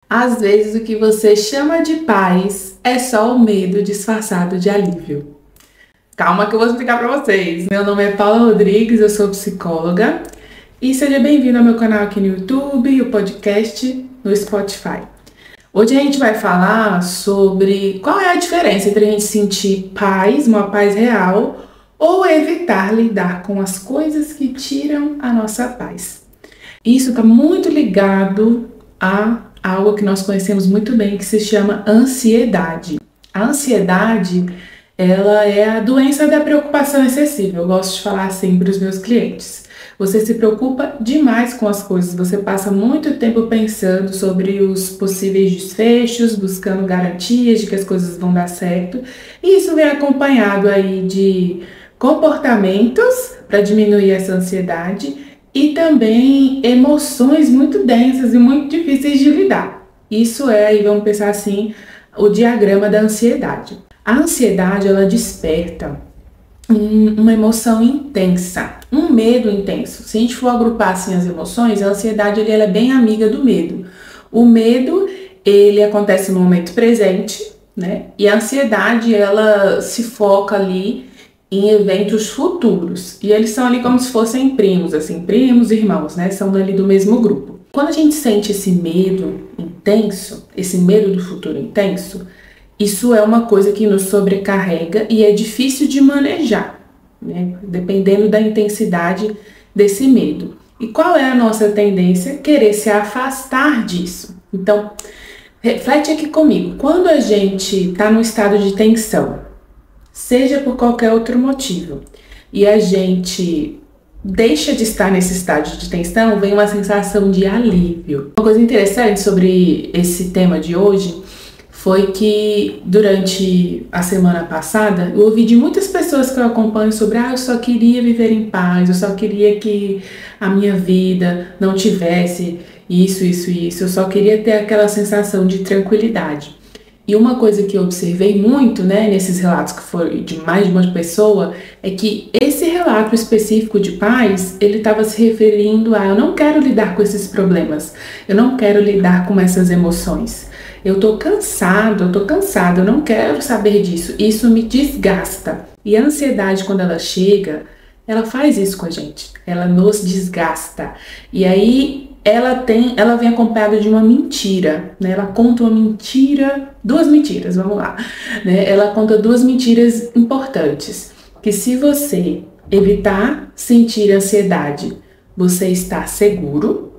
Às vezes o que você chama de paz é só o medo disfarçado de alívio. Calma que eu vou explicar pra vocês. Meu nome é Paula Rodrigues, eu sou psicóloga e seja bem-vindo ao meu canal aqui no YouTube e o podcast no Spotify. Hoje a gente vai falar sobre qual é a diferença entre a gente sentir paz, uma paz real, ou evitar lidar com as coisas que tiram a nossa paz. Isso está muito ligado a algo que nós conhecemos muito bem, que se chama ansiedade. A ansiedade, ela é a doença da preocupação excessiva. Eu gosto de falar assim para os meus clientes. Você se preocupa demais com as coisas, você passa muito tempo pensando sobre os possíveis desfechos, buscando garantias de que as coisas vão dar certo. E isso vem acompanhado aí de comportamentos para diminuir essa ansiedade e também emoções muito densas e muito difíceis de lidar. Isso é, aí vamos pensar assim, o diagrama da ansiedade. A ansiedade, ela desperta uma emoção intensa, um medo intenso. Se a gente for agrupar assim as emoções, a ansiedade ela é bem amiga do medo. O medo, ele acontece no momento presente, né? E a ansiedade, ela se foca ali em eventos futuros. E eles são ali como se fossem primos, assim, primos, irmãos, né? São ali do mesmo grupo. Quando a gente sente esse medo intenso, esse medo do futuro intenso, isso é uma coisa que nos sobrecarrega e é difícil de manejar, né? Dependendo da intensidade desse medo. E qual é a nossa tendência? Querer se afastar disso. Então, reflete aqui comigo. Quando a gente está num estado de tensão, seja por qualquer outro motivo, e a gente deixa de estar nesse estágio de tensão, vem uma sensação de alívio. Uma coisa interessante sobre esse tema de hoje foi que durante a semana passada eu ouvi de muitas pessoas que eu acompanho sobre eu só queria viver em paz, eu só queria que a minha vida não tivesse isso, eu só queria ter aquela sensação de tranquilidade. E uma coisa que eu observei muito, né, nesses relatos que foram de mais de uma pessoa, é que esse relato específico de paz, ele estava se referindo a eu não quero lidar com esses problemas, eu não quero lidar com essas emoções. Eu tô cansado, eu não quero saber disso, isso me desgasta. E a ansiedade, quando ela chega, ela faz isso com a gente, ela nos desgasta. E aí ela vem acompanhada de uma mentira, né? Ela conta uma mentira, duas mentiras, vamos lá, né? Ela conta duas mentiras importantes, que se você evitar sentir ansiedade, você está seguro.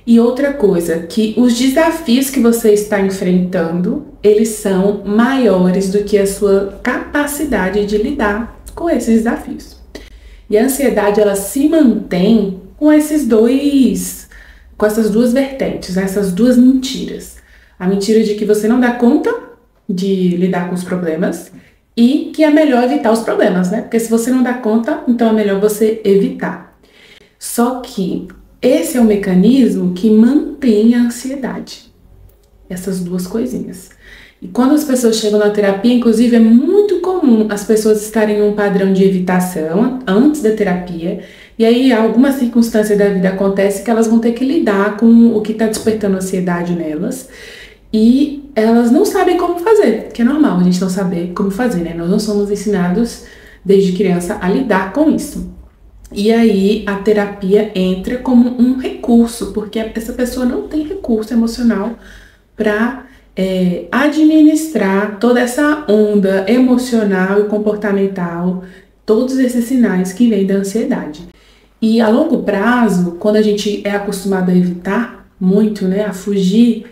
E outra coisa, que os desafios que você está enfrentando, eles são maiores do que a sua capacidade de lidar com esses desafios. E a ansiedade, ela se mantém com essas duas vertentes, essas duas mentiras. A mentira de que você não dá conta de lidar com os problemas e que é melhor evitar os problemas, né? Porque se você não dá conta, então é melhor você evitar. Só que esse é o mecanismo que mantém a ansiedade. Essas duas coisinhas. E quando as pessoas chegam na terapia, inclusive, é muito comum as pessoas estarem em um padrão de evitação antes da terapia. E aí, alguma circunstância da vida acontece que elas vão ter que lidar com o que está despertando ansiedade nelas. E elas não sabem como fazer, que é normal a gente não saber como fazer, né? Nós não somos ensinados desde criança a lidar com isso. E aí a terapia entra como um recurso, porque essa pessoa não tem recurso emocional para administrar toda essa onda emocional e comportamental, todos esses sinais que vêm da ansiedade. E a longo prazo, quando a gente é acostumado a evitar muito, né, a fugir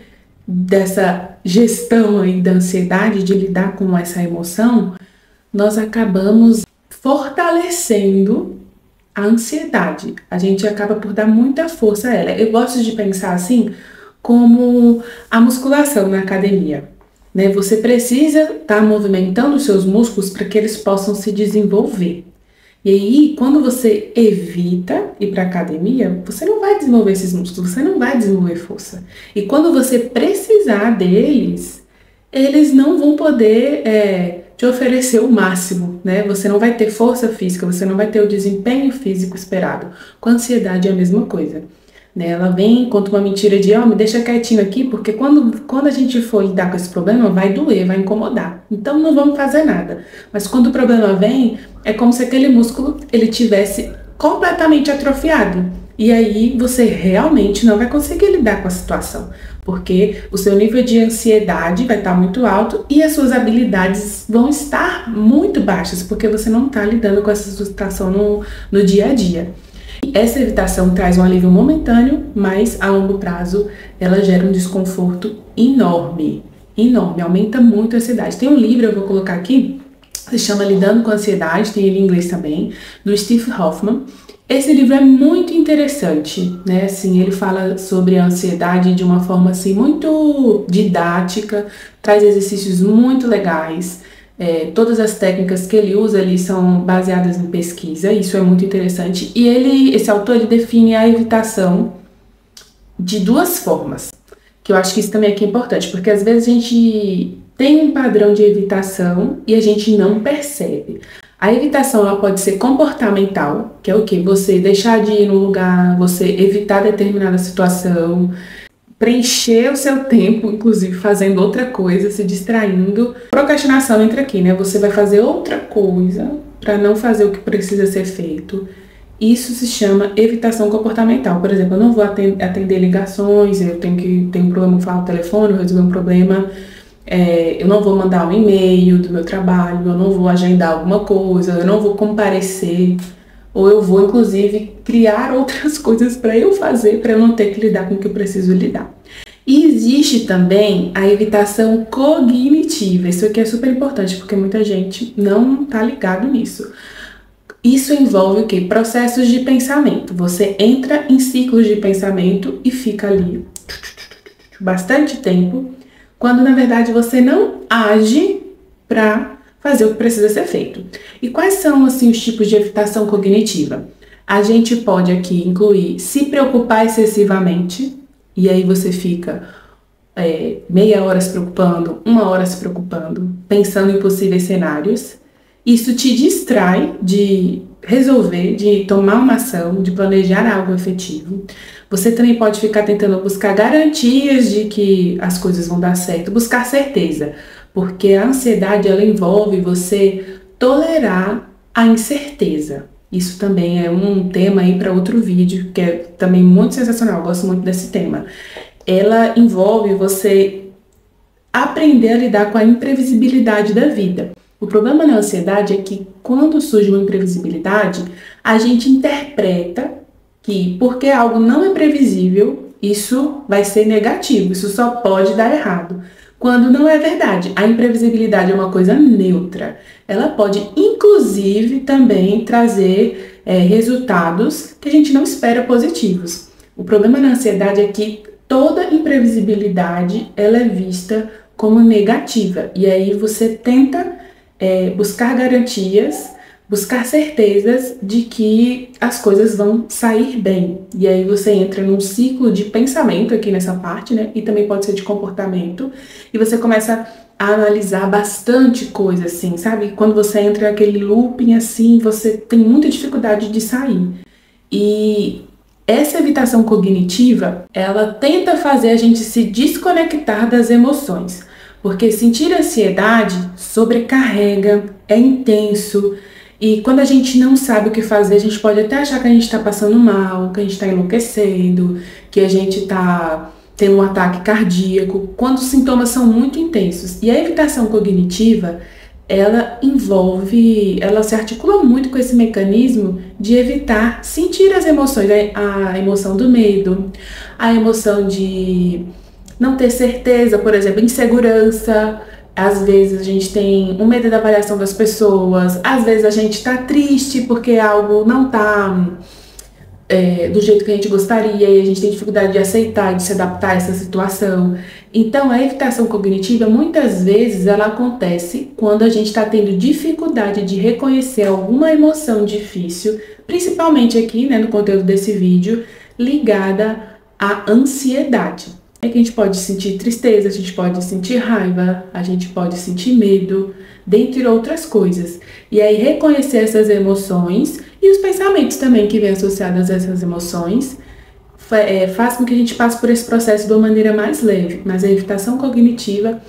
dessa gestão aí da ansiedade, de lidar com essa emoção, nós acabamos fortalecendo a ansiedade. A gente acaba por dar muita força a ela. Eu gosto de pensar assim como a musculação na academia, né? Você precisa estar movimentando os seus músculos para que eles possam se desenvolver. E aí, quando você evita ir para a academia, você não vai desenvolver esses músculos, você não vai desenvolver força. E quando você precisar deles, eles não vão poder te oferecer o máximo, né? Você não vai ter força física, você não vai ter o desempenho físico esperado. Com a ansiedade é a mesma coisa. né? Ela vem, conta uma mentira de, me deixa quietinho aqui, porque quando a gente for lidar com esse problema, vai doer, vai incomodar. Então não vamos fazer nada. Mas quando o problema vem, é como se aquele músculo, ele tivesse completamente atrofiado. E aí você realmente não vai conseguir lidar com a situação, porque o seu nível de ansiedade vai estar muito alto e as suas habilidades vão estar muito baixas, porque você não está lidando com essa situação no dia a dia. Essa evitação traz um alívio momentâneo, mas a longo prazo ela gera um desconforto enorme, aumenta muito a ansiedade. Tem um livro, eu vou colocar aqui, se chama Lidando com a Ansiedade, tem ele em inglês também, do Steve Hoffman. Esse livro é muito interessante, né? Assim, ele fala sobre a ansiedade de uma forma assim muito didática, traz exercícios muito legais. Todas as técnicas que ele usa ali são baseadas em pesquisa, isso é muito interessante. E esse autor, ele define a evitação de duas formas, que eu acho que isso também aqui é importante, porque às vezes a gente tem um padrão de evitação e a gente não percebe. A evitação ela pode ser comportamental, que é o quê? Você deixar de ir no lugar, você evitar determinada situação, preencher o seu tempo, inclusive fazendo outra coisa, se distraindo. Procrastinação entra aqui, né? Você vai fazer outra coisa para não fazer o que precisa ser feito. Isso se chama evitação comportamental. Por exemplo, eu não vou atender ligações, eu tenho um problema com falar no telefone, eu resolver um problema. Eu não vou mandar um e-mail do meu trabalho, eu não vou agendar alguma coisa, eu não vou comparecer, ou eu vou, inclusive, criar outras coisas para eu fazer, para eu não ter que lidar com o que eu preciso lidar. E existe também a evitação cognitiva. Isso aqui é super importante, porque muita gente não está ligado nisso. Isso envolve o quê? Processos de pensamento. Você entra em ciclos de pensamento e fica ali bastante tempo, quando na verdade você não age para fazer o que precisa ser feito. E quais são assim os tipos de evitação cognitiva? A gente pode aqui incluir se preocupar excessivamente, e aí você fica meia hora se preocupando, 1 hora se preocupando, pensando em possíveis cenários. Isso te distrai de resolver, de tomar uma ação, de planejar algo efetivo. Você também pode ficar tentando buscar garantias de que as coisas vão dar certo, buscar certeza, porque a ansiedade ela envolve você tolerar a incerteza. Isso também é um tema aí para outro vídeo, que é também muito sensacional, eu gosto muito desse tema. Ela envolve você aprender a lidar com a imprevisibilidade da vida. O problema na ansiedade é que quando surge uma imprevisibilidade, a gente interpreta que porque algo não é previsível, isso vai ser negativo, isso só pode dar errado. Quando não é verdade, a imprevisibilidade é uma coisa neutra. Ela pode, inclusive, também trazer resultados que a gente não espera positivos. O problema na ansiedade é que toda imprevisibilidade ela é vista como negativa. E aí você tenta buscar garantias, buscar certezas de que as coisas vão sair bem. E aí você entra num ciclo de pensamento aqui nessa parte, né? E também pode ser de comportamento. E você começa a analisar bastante coisa, assim, sabe? Quando você entra naquele looping, assim, você tem muita dificuldade de sair. E essa evitação cognitiva, ela tenta fazer a gente se desconectar das emoções. Porque sentir ansiedade sobrecarrega, é intenso. E quando a gente não sabe o que fazer, a gente pode até achar que a gente está passando mal, que a gente está enlouquecendo, que a gente está tendo um ataque cardíaco, quando os sintomas são muito intensos. E a evitação cognitiva, ela se articula muito com esse mecanismo de evitar sentir as emoções, a emoção do medo, a emoção de não ter certeza, por exemplo, insegurança. Às vezes a gente tem um medo da avaliação das pessoas, às vezes a gente tá triste porque algo não tá do jeito que a gente gostaria e a gente tem dificuldade de aceitar, de se adaptar a essa situação. Então a evitação cognitiva muitas vezes ela acontece quando a gente está tendo dificuldade de reconhecer alguma emoção difícil, principalmente aqui, né, no conteúdo desse vídeo, ligada à ansiedade. É que a gente pode sentir tristeza, a gente pode sentir raiva, a gente pode sentir medo, dentre outras coisas. E aí reconhecer essas emoções e os pensamentos também que vêm associados a essas emoções faz com que a gente passe por esse processo de uma maneira mais leve, mas a evitação cognitiva,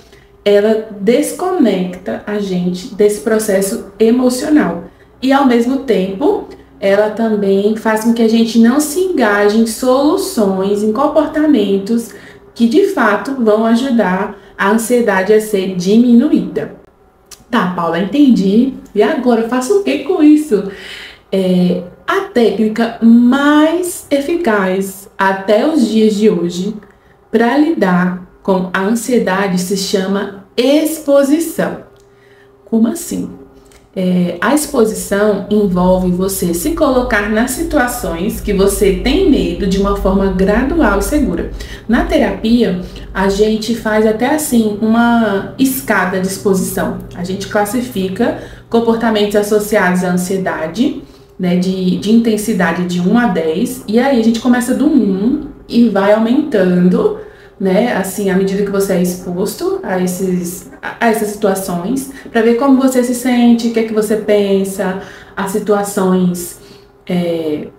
ela desconecta a gente desse processo emocional e, ao mesmo tempo, ela também faz com que a gente não se engaje em soluções, em comportamentos que, de fato, vão ajudar a ansiedade a ser diminuída. Tá, Paula, entendi. E agora, eu faço o que com isso? A técnica mais eficaz até os dias de hoje para lidar com a ansiedade se chama exposição. Como assim? A exposição envolve você se colocar nas situações que você tem medo de uma forma gradual e segura. Na terapia, a gente faz até assim uma escada de exposição. A gente classifica comportamentos associados à ansiedade, né, de intensidade de 1 a 10, e aí a gente começa do 1 e vai aumentando, né, assim, à medida que você é exposto a essas situações, para ver como você se sente, o que é que você pensa, as situações que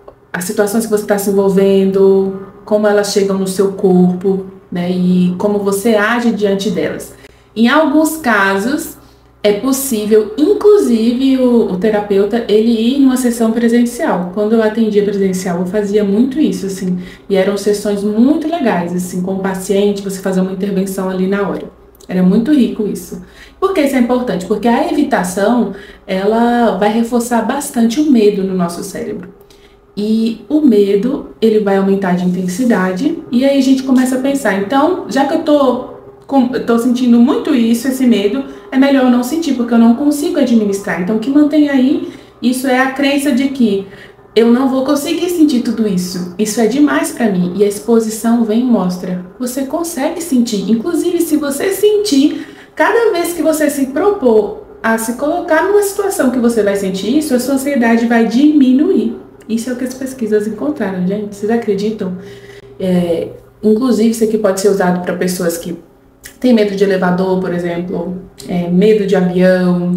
você está se envolvendo, como elas chegam no seu corpo, né, e como você age diante delas. Em alguns casos, é possível, inclusive, o terapeuta, ele ir numa sessão presencial. Quando eu atendia presencial, eu fazia muito isso, assim, e eram sessões muito legais, assim, com o paciente, você fazer uma intervenção ali na hora. Era muito rico isso. Por que isso é importante? Porque a evitação, ela vai reforçar bastante o medo no nosso cérebro. E o medo, ele vai aumentar de intensidade, e aí a gente começa a pensar, então, já que eu tô sentindo muito isso, esse medo, é melhor eu não sentir, porque eu não consigo administrar. Então, o que mantém aí, isso é a crença de que eu não vou conseguir sentir tudo isso. Isso é demais para mim. E a exposição vem e mostra. Você consegue sentir. Inclusive, se você sentir, cada vez que você se propor a se colocar numa situação que você vai sentir isso, a sua ansiedade vai diminuir. Isso é o que as pesquisas encontraram, gente. Vocês acreditam? Inclusive, isso aqui pode ser usado para pessoas que têm medo de elevador, por exemplo, medo de avião,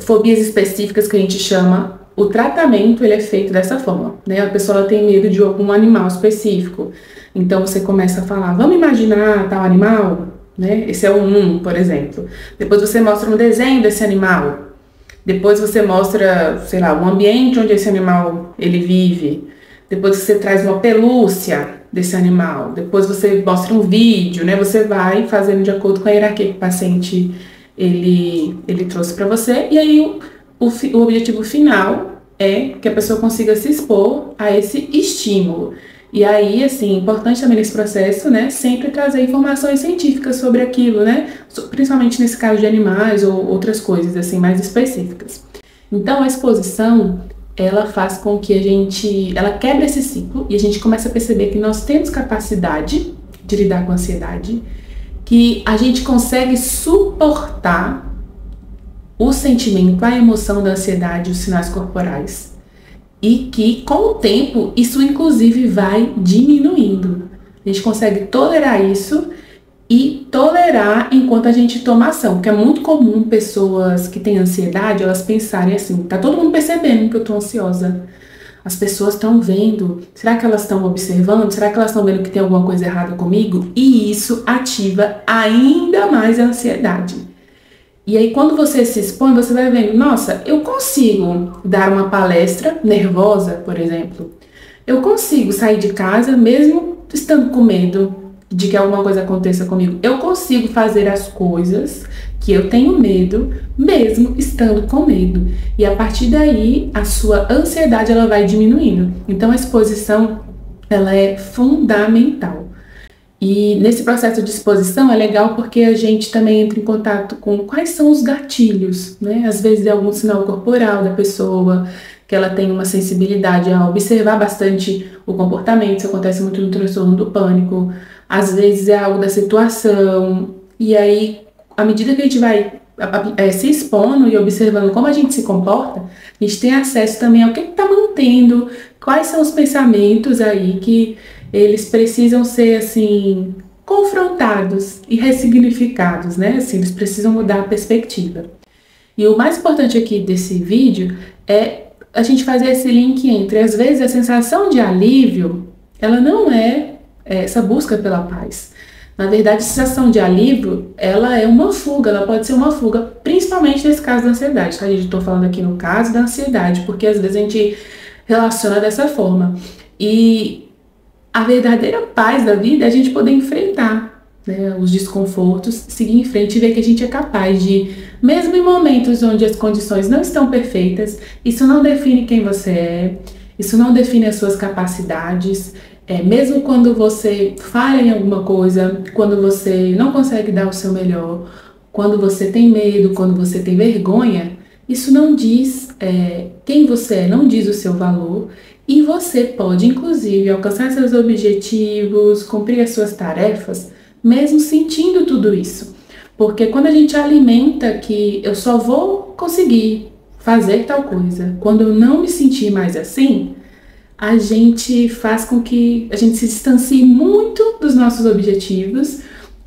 fobias específicas que a gente chama. O tratamento, ele é feito dessa forma, né? A pessoa tem medo de algum animal específico. Então, você começa a falar, vamos imaginar tal animal, né? Esse é o 1, por exemplo. Depois você mostra um desenho desse animal. Depois você mostra, sei lá, o ambiente onde esse animal ele vive. Depois você traz uma pelúcia desse animal. Depois você mostra um vídeo, né? Você vai fazendo de acordo com a hierarquia que o paciente ele trouxe para você. E aí o objetivo final é que a pessoa consiga se expor a esse estímulo. E aí, assim, importante também nesse processo, né, sempre trazer informações científicas sobre aquilo, né, principalmente nesse caso de animais ou outras coisas, assim, mais específicas. Então, a exposição, ela faz com que ela quebra esse ciclo e a gente começa a perceber que nós temos capacidade de lidar com a ansiedade, que a gente consegue suportar o sentimento, a emoção da ansiedade, os sinais corporais. E que, com o tempo, isso inclusive vai diminuindo. A gente consegue tolerar isso e tolerar enquanto a gente toma ação. Porque é muito comum pessoas que têm ansiedade, elas pensarem assim, tá todo mundo percebendo que eu tô ansiosa. As pessoas estão vendo, será que elas estão observando? Será que elas estão vendo que tem alguma coisa errada comigo? E isso ativa ainda mais a ansiedade. E aí, quando você se expõe, você vai vendo, nossa, eu consigo dar uma palestra nervosa, por exemplo. Eu consigo sair de casa mesmo estando com medo de que alguma coisa aconteça comigo. Eu consigo fazer as coisas que eu tenho medo, mesmo estando com medo. E a partir daí, a sua ansiedade ela vai diminuindo. Então, a exposição ela é fundamental. E nesse processo de exposição é legal porque a gente também entra em contato com quais são os gatilhos, né? Às vezes é algum sinal corporal da pessoa, que ela tem uma sensibilidade a observar bastante o comportamento, isso acontece muito no transtorno do pânico. Às vezes é algo da situação, e aí, à medida que a gente vai se expondo e observando como a gente se comporta, a gente tem acesso também ao que está mantendo, quais são os pensamentos aí que eles precisam ser, assim, confrontados e ressignificados, né? Assim, eles precisam mudar a perspectiva. E o mais importante aqui desse vídeo é a gente fazer esse link entre, às vezes, a sensação de alívio ela não é essa busca pela paz. Na verdade, a sensação de alívio, ela é uma fuga, ela pode ser uma fuga, principalmente nesse caso da ansiedade, tá, gente? Estou falando aqui no caso da ansiedade, porque às vezes a gente relaciona dessa forma. E a verdadeira paz da vida é a gente poder enfrentar, né, os desconfortos, seguir em frente e ver que a gente é capaz de, mesmo em momentos onde as condições não estão perfeitas, isso não define quem você é, isso não define as suas capacidades. Mesmo quando você falha em alguma coisa, quando você não consegue dar o seu melhor, quando você tem medo, quando você tem vergonha, isso não diz quem você é, não diz o seu valor, e você pode, inclusive, alcançar seus objetivos, cumprir as suas tarefas, mesmo sentindo tudo isso. Porque quando a gente alimenta que eu só vou conseguir fazer tal coisa quando eu não me sentir mais assim, a gente faz com que a gente se distancie muito dos nossos objetivos,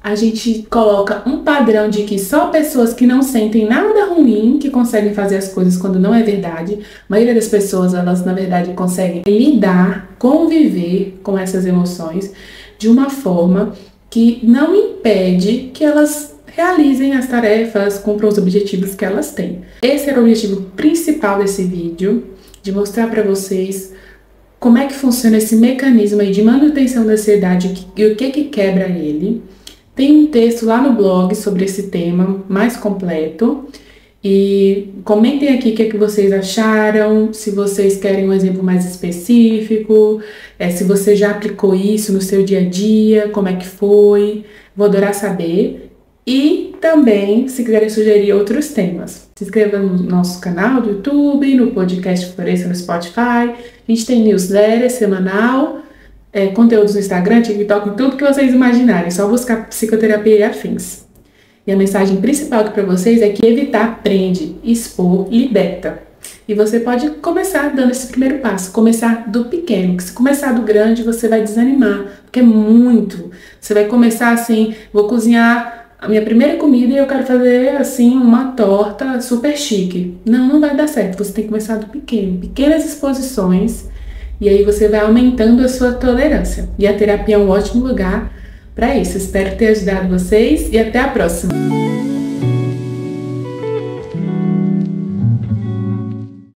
a gente coloca um padrão de que só pessoas que não sentem nada ruim que conseguem fazer as coisas quando não é verdade. A maioria das pessoas, elas na verdade conseguem lidar, conviver com essas emoções de uma forma que não impede que elas realizem as tarefas, cumpram os objetivos que elas têm. Esse era o objetivo principal desse vídeo, de mostrar para vocês como é que funciona esse mecanismo aí de manutenção da ansiedade e o que quebra ele. Tem um texto lá no blog sobre esse tema mais completo. E comentem aqui o que vocês acharam, se vocês querem um exemplo mais específico, se você já aplicou isso no seu dia a dia, como é que foi. Vou adorar saber. E também, se quiserem sugerir outros temas, se inscreva no nosso canal do YouTube, no podcast Floresça no Spotify. A gente tem newsletter semanal, conteúdos no Instagram, TikTok, tudo que vocês imaginarem. É só buscar psicoterapia e afins. E a mensagem principal aqui para vocês é que evitar prende, expor liberta. E você pode começar dando esse primeiro passo, começar do pequeno, porque se começar do grande você vai desanimar, porque é muito. Você vai começar assim, vou cozinhar a minha primeira comida e eu quero fazer assim uma torta super chique. Não vai dar certo, você tem que começar do pequeno, pequenas exposições, e aí você vai aumentando a sua tolerância. E a terapia é um ótimo lugar para isso. Espero ter ajudado vocês e até a próxima!